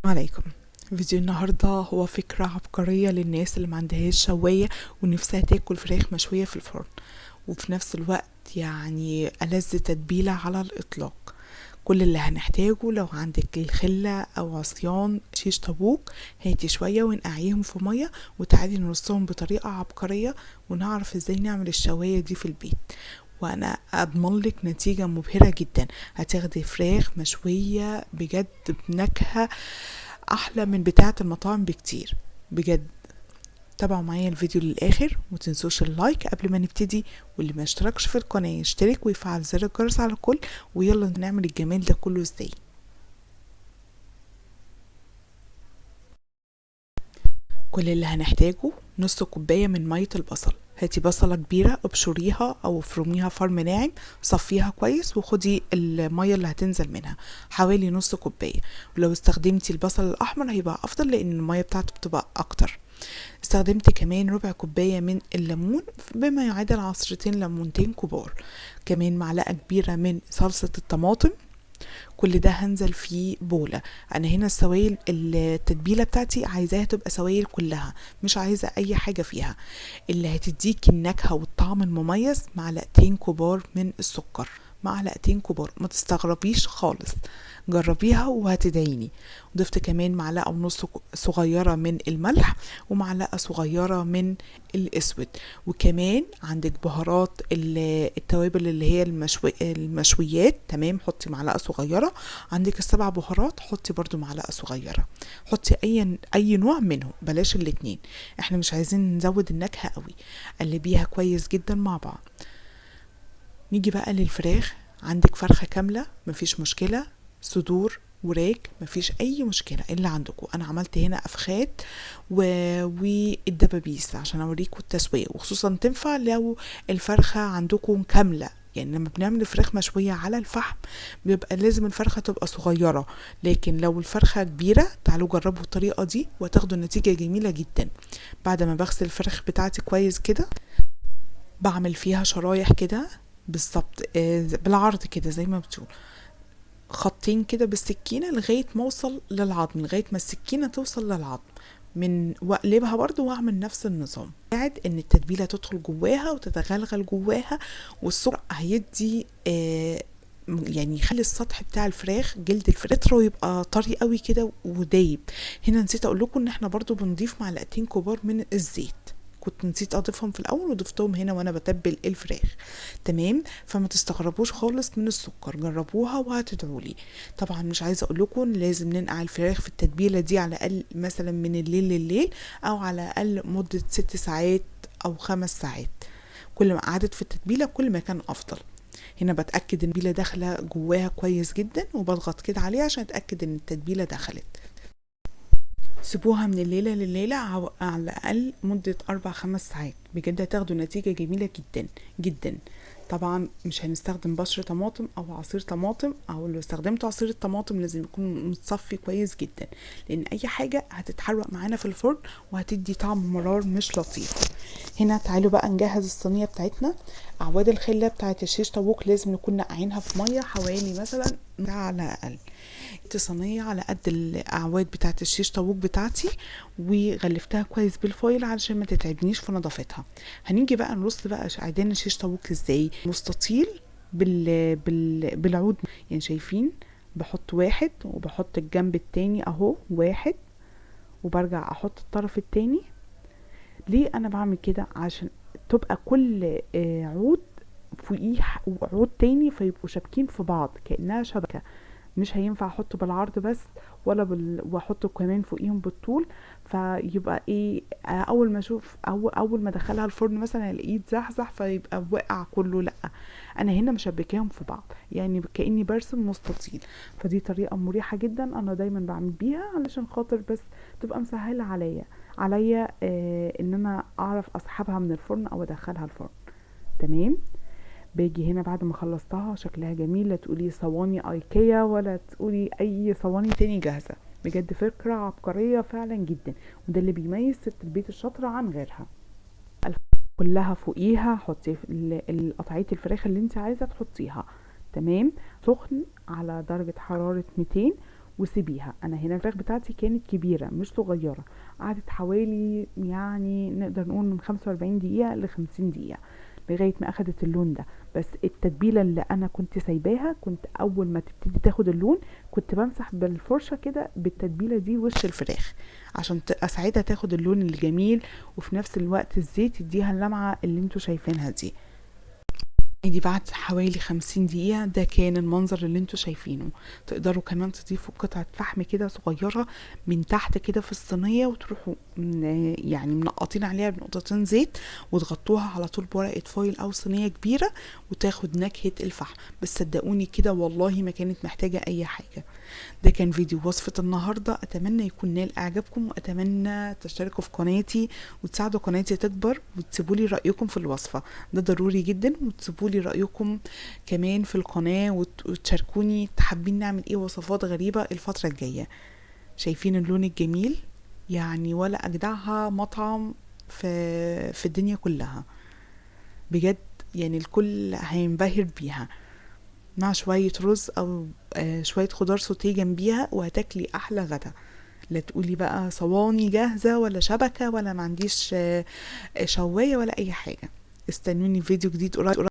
عليكم. فيديو النهاردة هو فكرة عبقرية للناس اللي ما عندهاش شواية ونفسها تاكل فراخ مشوية في الفرن، وفي نفس الوقت يعني ألذ تتبيلة على الإطلاق. كل اللي هنحتاجه لو عندك الخلة أو عصيان شيش طاووق، هاتي شوية ونقعيهم في مية وتعالي نرصهم بطريقة عبقرية ونعرف ازاي نعمل الشواية دي في البيت، وانا اضمن لك نتيجة مبهرة جدا. هتاخدي فراخ مشوية بجد بنكهة احلى من بتاعة المطاعم بكتير بجد. تابعوا معايا الفيديو للاخر ومتنسوش اللايك قبل ما نبتدي، واللي ما اشتركش في القناة يشترك ويفعل زر الجرس على الكل، ويلا نعمل الجمال ده كله ازاي. كل اللي هنحتاجه نص كوباية من مية البصل. هاتي بصلة كبيرة ابشريها او افرميها فرم ناعم، صفيها كويس وخدي المية اللي هتنزل منها حوالي نص كوباية. ولو استخدمتي البصل الاحمر هيبقى افضل لان المية بتاعته بتبقى اكتر. استخدمت كمان ربع كوباية من الليمون بما يعادل عصرتين ليمونتين كبار. كمان معلقة كبيرة من صلصة الطماطم. كل ده هنزل فيه بولة. انا هنا السوائل التتبيلة بتاعتي عايزاها تبقى سوائل كلها، مش عايزة اي حاجة فيها. اللي هتديك النكهة والطعم المميز معلقتين كبار من السكر، معلقتين كبار، ما تستغربيش خالص، جربيها وهتدعيني. ضفت كمان معلقة ونص صغيرة من الملح ومعلقة صغيرة من الاسود. وكمان عندك بهارات التوابل اللي هي المشويات، تمام، حطي معلقة صغيرة. عندك السبع بهارات حطي برضو معلقة صغيرة. حطي اي نوع منهم، بلاش الاتنين، احنا مش عايزين نزود النكهة قوي. قلبيها كويس جدا مع بعض. نيجي بقى للفراخ. عندك فرخة كاملة مفيش مشكلة، صدور وراك مفيش اي مشكلة اللي عندكم. انا عملت هنا افخات والدبابيس عشان اوريكم التسوية، وخصوصا تنفع لو الفرخة عندكم كاملة. يعني لما بنعمل فراخ مشوية على الفحم بيبقى لازم الفرخة تبقى صغيرة، لكن لو الفرخة كبيرة تعالوا جربوا الطريقة دي وتاخدوا نتيجة جميلة جدا. بعد ما بغسل الفراخ بتاعتي كويس كده بعمل فيها شرايح كده بالظبط، بالعرض كده زي ما بتقول، خطين كده بالسكينة لغاية ما اوصل للعظم، لغاية ما السكينة توصل للعظم من، واقلبها برضو واعمل نفس النظام. قاعد ان التتبيلة تدخل جواها وتتغلغل جواها، والسكر هيدي يعني يخلي السطح بتاع الفراخ، جلد الفراخ يبقى طري قوي كده ودايب. هنا نسيت اقول لكم ان احنا برضو بنضيف معلقتين كبار من الزيت، كنت نسيت اضيفهم في الاول وضفتهم هنا وانا بتبل الفراخ. تمام، فما تستغربوش خالص من السكر، جربوها وهتدعولي. طبعا مش عايزه اقول لكم لازم ننقع الفراخ في التتبيله دي على الاقل مثلا من الليل لليل، او على الاقل مده 6 ساعات او 5 ساعات. كل ما قعدت في التتبيله كل ما كان افضل. هنا بتاكد ان التتبيله داخله جواها كويس جدا، وبضغط كده عليها عشان اتاكد ان التتبيله دخلت. سيبوها من الليلة لليلة على الأقل مدة 4 5 ساعات، بجد هتاخدوا نتيجة جميلة جدا جدا. طبعا مش هنستخدم بشر طماطم او عصير طماطم، او لو استخدمت عصير الطماطم لازم يكون متصفي كويس جدا، لان اي حاجة هتتحرق معانا في الفرن وهتدي طعم مرار مش لطيف. هنا تعالوا بقى نجهز الصينية بتاعتنا. اعواد الخلة بتاعت الشيش طاووق لازم نكون نقعينها في مية حوالي مثلا ساعة على الاقل. صينية على قد الاعواد بتاعت الشيش طاووق بتاعتي، وغلفتها كويس بالفويل علشان ما تتعبنيش في نظافتها. هنيجي بقى نرص بقى عيدان الشيش طاووق ازاي، مستطيل بالعود، يعني شايفين، بحط واحد وبحط الجنب التاني اهو واحد، وبرجع احط الطرف التاني. ليه انا بعمل كده؟ عشان تبقى كل عود فوقيه عود تاني فيبقوا شابكين في بعض كأنها شبكة. مش هينفع احطه بالعرض بس ولا واحطه كمان فوقيهم بالطول، فيبقى ايه، اول ما اشوف اول ما ادخلها الفرن مثلا الاقيه زحزح فيبقى وقع كله. لا، انا هنا مشبكاهم في بعض يعني كاني برسم مستطيل. فدي طريقه مريحه جدا انا دايما بعمل بيها علشان خاطر بس تبقى مسهله عليا ان انا اعرف اسحبها من الفرن او ادخلها الفرن. تمام. باجي هنا بعد ما خلصتها شكلها جميل، لا تقولي صواني ايكيا ولا تقولي اي صواني تاني جاهزة، بجد فكرة عبقرية فعلا جدا، وده اللي بيميز ست البيت الشاطرة عن غيرها. كلها فوقيها حطي قطعية الفراخ اللي انت عايزة تحطيها. تمام، سخن على درجة حرارة 200، وسيبيها. انا هنا الفراخ بتاعتي كانت كبيرة مش صغيرة، قعدت حوالي يعني نقدر نقول من 45 دقيقة ل50 دقيقة لغاية ما اخدت اللون ده. بس التتبيلة اللي انا كنت سايباها، كنت اول ما تبتدي تاخد اللون كنت بمسح بالفرشة كده بالتتبيلة دي وش الفراخ عشان اساعدها تاخد اللون الجميل، وفي نفس الوقت الزيت يديها اللمعة اللي انتوا شايفينها دي. دي بعد حوالي 50 دقيقة ده كان المنظر اللي انتوا شايفينه. تقدروا كمان تضيفوا قطعة فحم كده صغيرة من تحت كده في الصينية، وتروحوا يعني منقطين عليها بنقطتين زيت، وتغطوها على طول بورقة فويل او صينية كبيرة، وتاخد نكهة الفحم. بس صدقوني كده والله ما كانت محتاجة اي حاجة. ده كان فيديو وصفة النهاردة، اتمنى يكون نال اعجابكم، واتمنى تشتركوا في قناتي وتساعدوا قناتي تكبر، وتسيبولي رأيكم في الوصفة، ده ضروري جدا. وتسيبولي رأيكم كمان في القناة، وتشاركوني حابين نعمل ايه وصفات غريبة الفترة الجاية. شايفين اللون الجميل؟ يعني ولا اجدعها مطعم في الدنيا كلها بجد، يعني الكل هينبهر بيها، مع شوية رز او شوية خضار سوتيه جنبيها، وهتاكلي احلى غدا. لا تقولي بقى صواني جاهزة ولا شبكة ولا ما عنديش شواية ولا اي حاجة. استنوني فيديو جديد قريب.